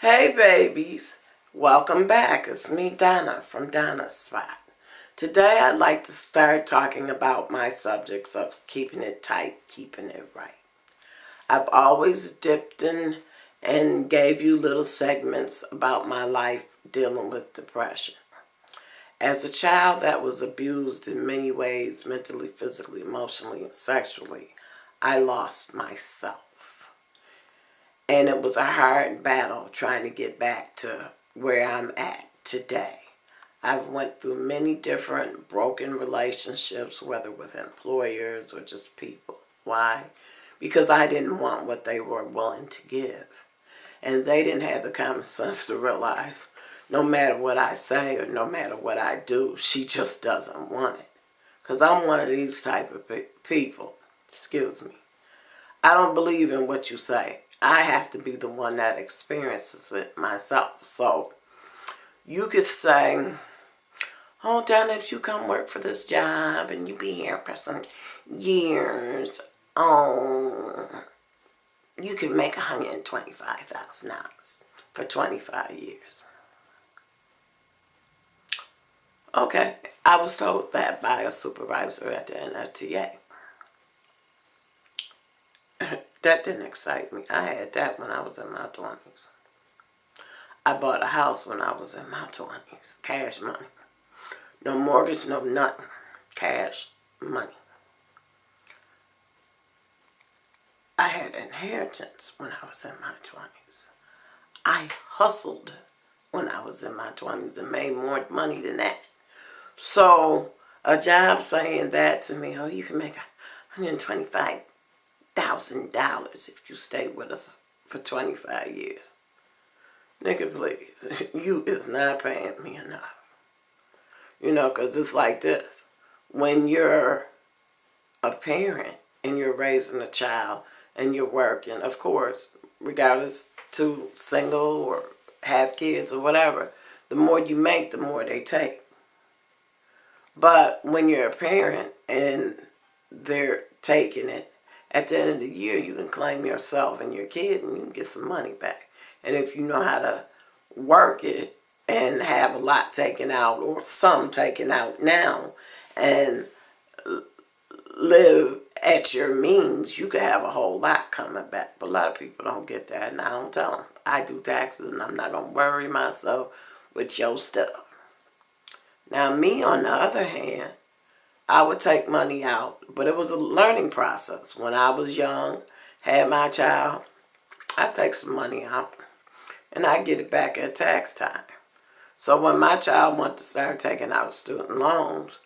Hey babies, welcome back. It's me, Donna, from DONNA'S. Today I'd like to start talking about my subjects of keeping it tight, keeping it right. I've always dipped in and gave you little segments about my life dealing with depression. As a child that was abused in many ways, mentally, physically, emotionally, and sexually, I lost myself. And it was a hard battle trying to get back to where I'm at today. I've went through many different broken relationships, whether with employers or just people. Why? Because I didn't want what they were willing to give. And they didn't have the common sense to realize no matter what I say or no matter what I do, she just doesn't want it. Because I'm one of these type of people. Excuse me. I don't believe in what you say. I have to be the one that experiences it myself. So you could say, oh, Donna, if you come work for this job and you be here for some years, you can make $125,000 for 25 years. Okay, I was told that by a supervisor at the NFTA. That didn't excite me. I had that when I was in my 20s. I bought a house when I was in my 20s. Cash money. No mortgage, no nothing. Cash money. I had inheritance when I was in my 20s. I hustled when I was in my 20s and made more money than that. So a job saying that to me, oh, you can make $125,000 if you stay with us for 25 years. Nigga, please, you is not paying me enough. Because it's like this. When you're a parent and you're raising a child and you're working, of course, regardless to single or have kids or whatever, the more you make, the more they take. But when you're a parent and they're taking it, at the end of the year, you can claim yourself and your kid and you can get some money back. And if you know how to work it and have a lot taken out or some taken out now and live at your means, you could have a whole lot coming back. But a lot of people don't get that, and I don't tell them. I do taxes and I'm not going to worry myself with your stuff. Now me, on the other hand, I would take money out, but it was a learning process. When I was young, had my child, I'd take some money out, and I'd get it back at tax time. So when my child wanted to start taking out student loans,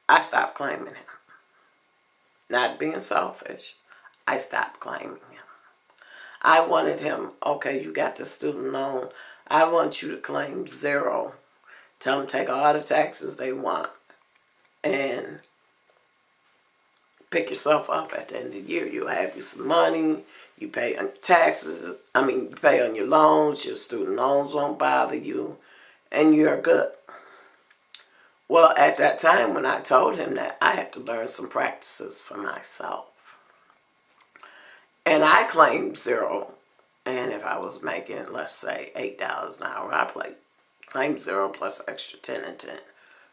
I stopped claiming him. Not being selfish, I stopped claiming him. I wanted him, okay, you got the student loan. I want you to claim zero. Tell them take all the taxes they want and pick yourself up at the end of the year. You'll have you some money. You pay on taxes. You pay on your loans. Your student loans won't bother you. And you're good. Well, at that time when I told him that, I had to learn some practices for myself. And I claimed zero. And if I was making, let's say, $8 an hour, I claimed zero plus extra 10 and 10,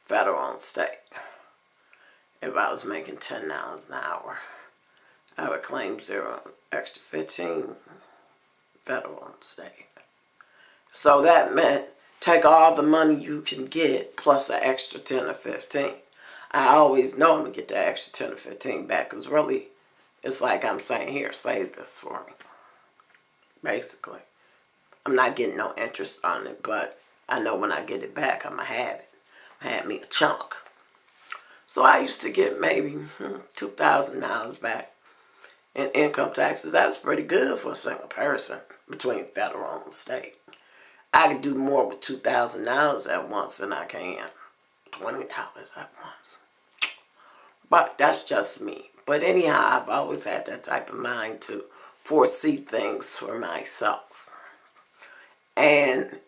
federal and state. If I was making $10 an hour, I would claim zero, extra 15, federal and state. So that meant take all the money you can get plus an extra 10 or 15. I always know I'm going to get that extra 10 or 15 back because really it's like I'm saying, here, save this for me. Basically. I'm not getting no interest on it, but I know when I get it back, I'm going to have it. I had me a chunk. So I used to get maybe $2,000 back in income taxes. That's pretty good for a single person between federal and state. I could do more with $2,000 at once than I can $20 at once. But that's just me. But anyhow, I've always had that type of mind to foresee things for myself. And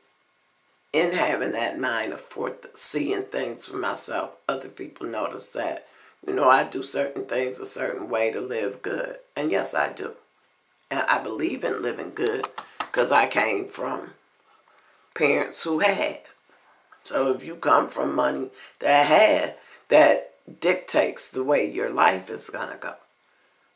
in having that mind of foreseeing things for myself, other people notice that, I do certain things a certain way to live good. And yes, I do. And I believe in living good because I came from parents who had. So if you come from money that had, that dictates the way your life is going to go.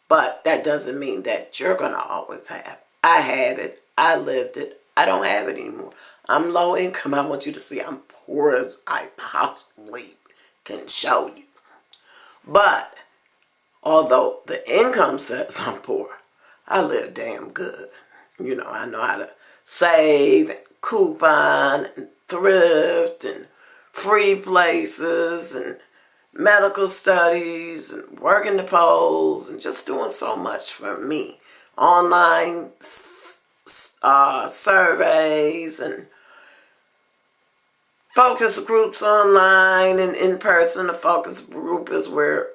But that doesn't mean that you're going to always have. I had it. I lived it. I don't have it anymore. I'm low income. I want you to see I'm poor as I possibly can show you. But although the income says I'm poor, I live damn good. I know how to save and coupon and thrift and free places and medical studies and working the polls and just doing so much for me. Online surveys and focus groups online and in person. A focus group is where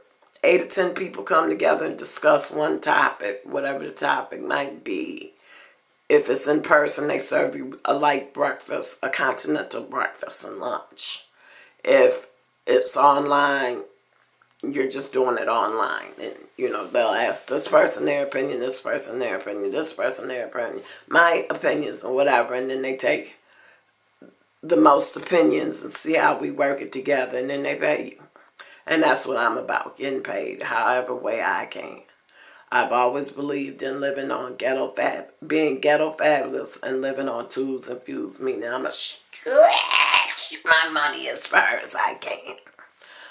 8 or 10 people come together and discuss one topic, whatever the topic might be. If it's in person, they serve you a light breakfast, a continental breakfast and lunch. If it's online, you're just doing it online. And, they'll ask this person their opinion, this person their opinion, this person their opinion, my opinions or whatever. And then they take the most opinions and see how we work it together, and then they pay you. And that's what I'm about, getting paid however way I can. I've always believed in living on being ghetto fabulous and living on twos and fews, meaning I'm going to stretch my money as far as I can.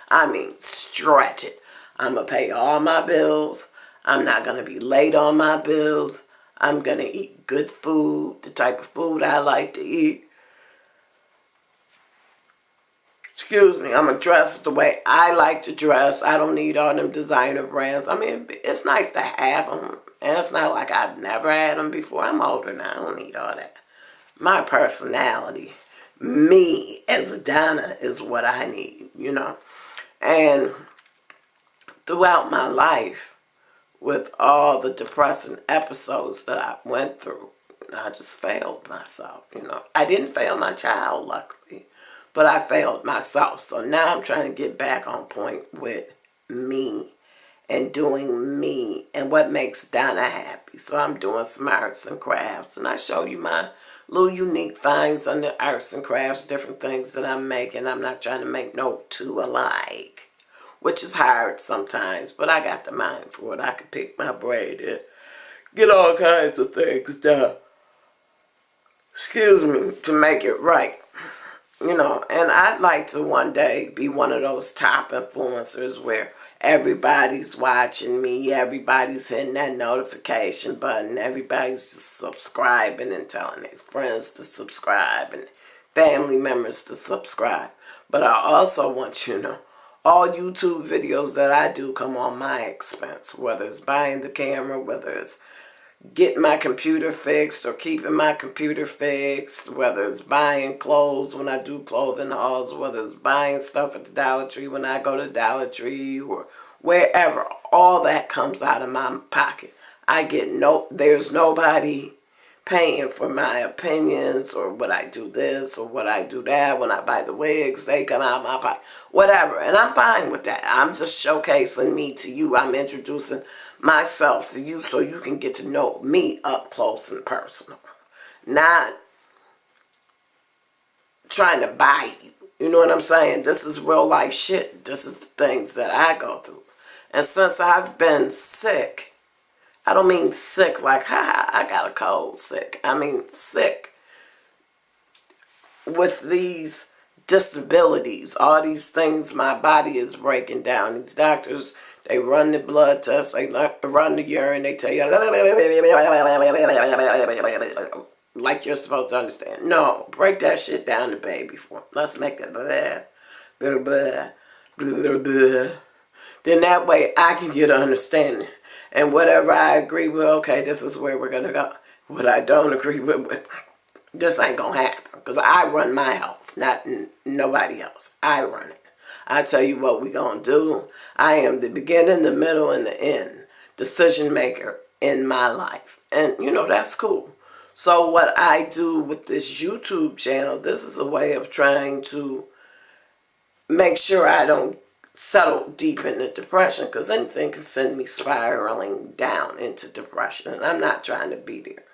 I mean, stretch it. I'm going to pay all my bills. I'm not going to be late on my bills. I'm going to eat good food, the type of food I like to eat. Excuse me, I'm going to dress the way I like to dress. I don't need all them designer brands. I mean, it's nice to have them. And it's not like I've never had them before. I'm older now. I don't need all that. My personality, me as Donna, is what I need, And throughout my life, with all the depressing episodes that I went through, I just failed myself, I didn't fail my child, luckily. But I failed myself. So now I'm trying to get back on point with me and doing me and what makes Donna happy. So I'm doing some arts and crafts. And I show you my little unique finds under arts and crafts, different things that I'm making. I'm not trying to make no two alike, which is hard sometimes. But I got the mind for it. I can pick my brain and get all kinds of things done. Excuse me, to make it right. And I'd like to one day be one of those top influencers where everybody's watching me, everybody's hitting that notification button, everybody's just subscribing and telling their friends to subscribe and family members to subscribe. But I also want you to know, all YouTube videos that I do come on my expense, whether it's buying the camera, whether it's getting my computer fixed or keeping my computer fixed, whether it's buying clothes when I do clothing hauls, whether it's buying stuff at the Dollar Tree when I go to Dollar Tree or wherever, all that comes out of my pocket. There's nobody paying for my opinions or what I do this or what I do that. When I buy the wigs, they come out of my pocket, whatever. And I'm fine with that. I'm just showcasing me to you. I'm introducing myself to you so you can get to know me up close and personal. Not trying to buy you. You know what I'm saying? This is real life shit. This is the things that I go through. And since I've been sick, I don't mean sick like, I got a cold sick. I mean sick with these disabilities, all these things my body is breaking down. These doctors, they run the blood tests, they run the urine, they tell you, like you're supposed to understand. No, break that shit down to baby form. Let's make it blah, blah, blah, blah, blah. Then that way I can get an understanding. And whatever I agree with, okay, this is where we're going to go. What I don't agree with, this ain't going to happen. Because I run my health, not nobody else. I run it. I tell you what we're going to do. I am the beginning, the middle, and the end decision maker in my life. And, that's cool. So what I do with this YouTube channel, this is a way of trying to make sure I don't settle deep into depression, because anything can send me spiraling down into depression, and I'm not trying to be there.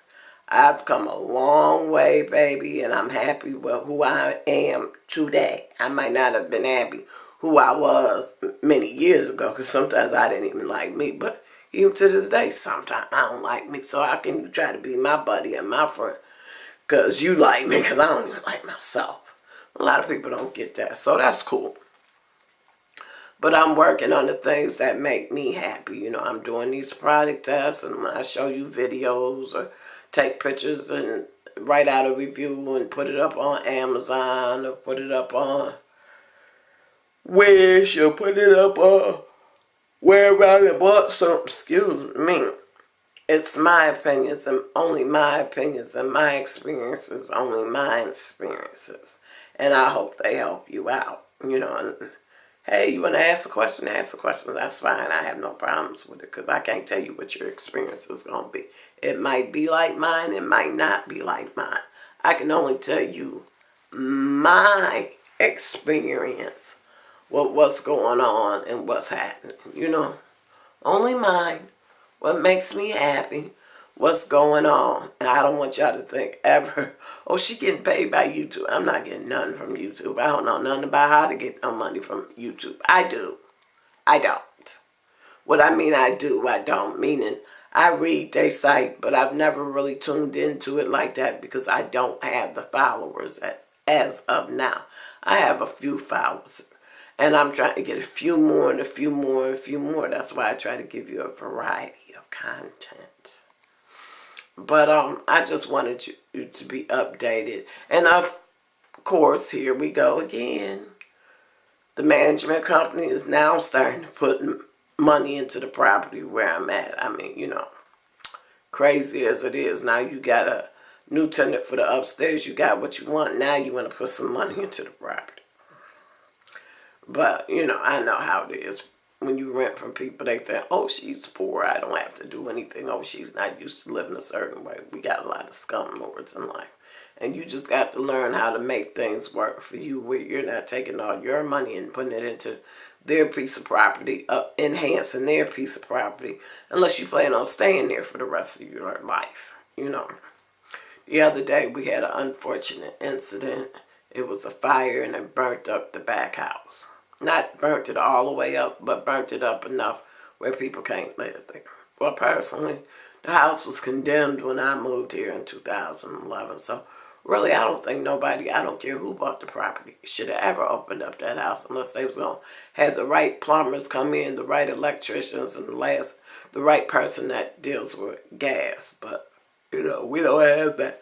I've come a long way, baby, and I'm happy with who I am today. I might not have been happy who I was many years ago, because sometimes I didn't even like me, but even to this day, sometimes I don't like me. So how can you try to be my buddy and my friend because you like me, because I don't even like myself? A lot of people don't get that, so that's cool. But I'm working on the things that make me happy. You know, I'm doing these product tests, and when I show you videos or take pictures and write out a review and put it up on Amazon or put it up on Wish or put it up on wherever I bought some, excuse me. It's my opinions and only my opinions, and my experiences, only my experiences. And I hope they help you out, you know. And hey, you want to ask a question, that's fine. I have no problems with it, because I can't tell you what your experience is going to be. It might be like mine, it might not be like mine. I can only tell you my experience with what's going on and what's happening, you know. Only mine. What makes me happy, what's going on. And I don't want y'all to think ever, oh, she getting paid by YouTube. I'm not getting nothing from YouTube. I don't know nothing about how to get no money from YouTube. I do. I don't. What I mean I do, I don't. Meaning I read their site, but I've never really tuned into it like that because I don't have the followers as of now. I have a few followers. And I'm trying to get a few more and a few more and a few more. That's why I try to give you a variety of content. But I just wanted you to be updated. And of course, here we go again. The management company is now starting to put money into the property where I'm at. I mean, you know, crazy as it is. Now you got a new tenant for the upstairs. You got what you want. Now you want to put some money into the property. But, you know, I know how it is. When you rent from people, they think, oh, she's poor. I don't have to do anything. Oh, she's not used to living a certain way. We got a lot of scumlords in life. And you just got to learn how to make things work for you where you're not taking all your money and putting it into their piece of property, enhancing their piece of property, unless you plan on staying there for the rest of your life, you know. The other day, we had an unfortunate incident. It was a fire, and it burnt up the back house. Not burnt it all the way up, but burnt it up enough where people can't live there. Well, personally, the house was condemned when I moved here in 2011. So, really, I don't think nobody, I don't care who bought the property, should have ever opened up that house unless they was going to have the right plumbers come in, the right electricians, and the right person that deals with gas. But, you know, we don't have that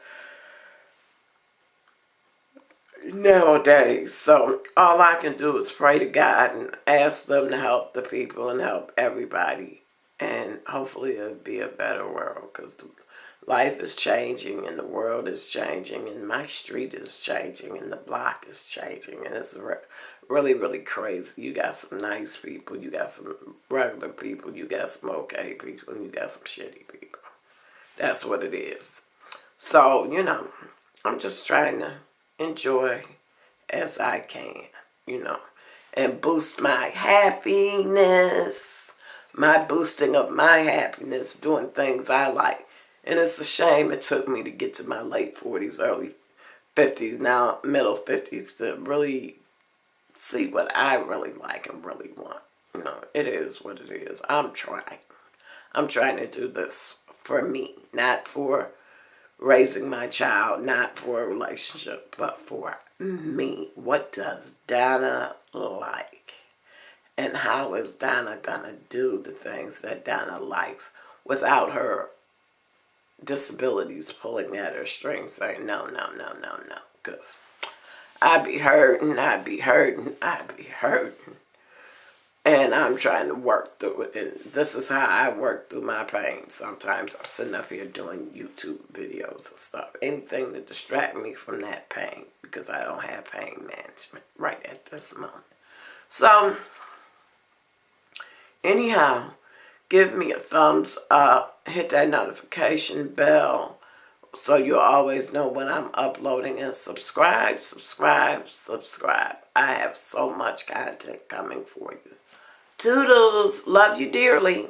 nowadays. So all I can do is pray to God and ask them to help the people and help everybody, and hopefully it'll be a better world, because life is changing and the world is changing and my street is changing and the block is changing, and it's really, really crazy. You got some nice people, you got some regular people, you got some okay people, and you got some shitty people. That's what it is. So, you know, I'm just trying to enjoy as I can, you know, and boost my happiness, my boosting of my happiness, doing things I like. And it's a shame it took me to get to my late 40s, early 50s, now middle 50s, to really see what I really like and really want. You know, it is what it is. I'm trying. I'm trying to do this for me, not for raising my child, not for a relationship, but for me. What does Donna like? And how is Donna gonna do the things that Donna likes without her disabilities pulling at her strings, saying no, no, no, no, no? Because I be hurting, I be hurting, I be hurting. And I'm trying to work through it. And this is how I work through my pain. Sometimes I'm sitting up here doing YouTube videos and stuff. Anything to distract me from that pain, because I don't have pain management right at this moment. So, anyhow, give me a thumbs up. Hit that notification bell so you'll always know when I'm uploading. And subscribe, subscribe, subscribe. I have so much content coming for you. Toodles. Love you dearly.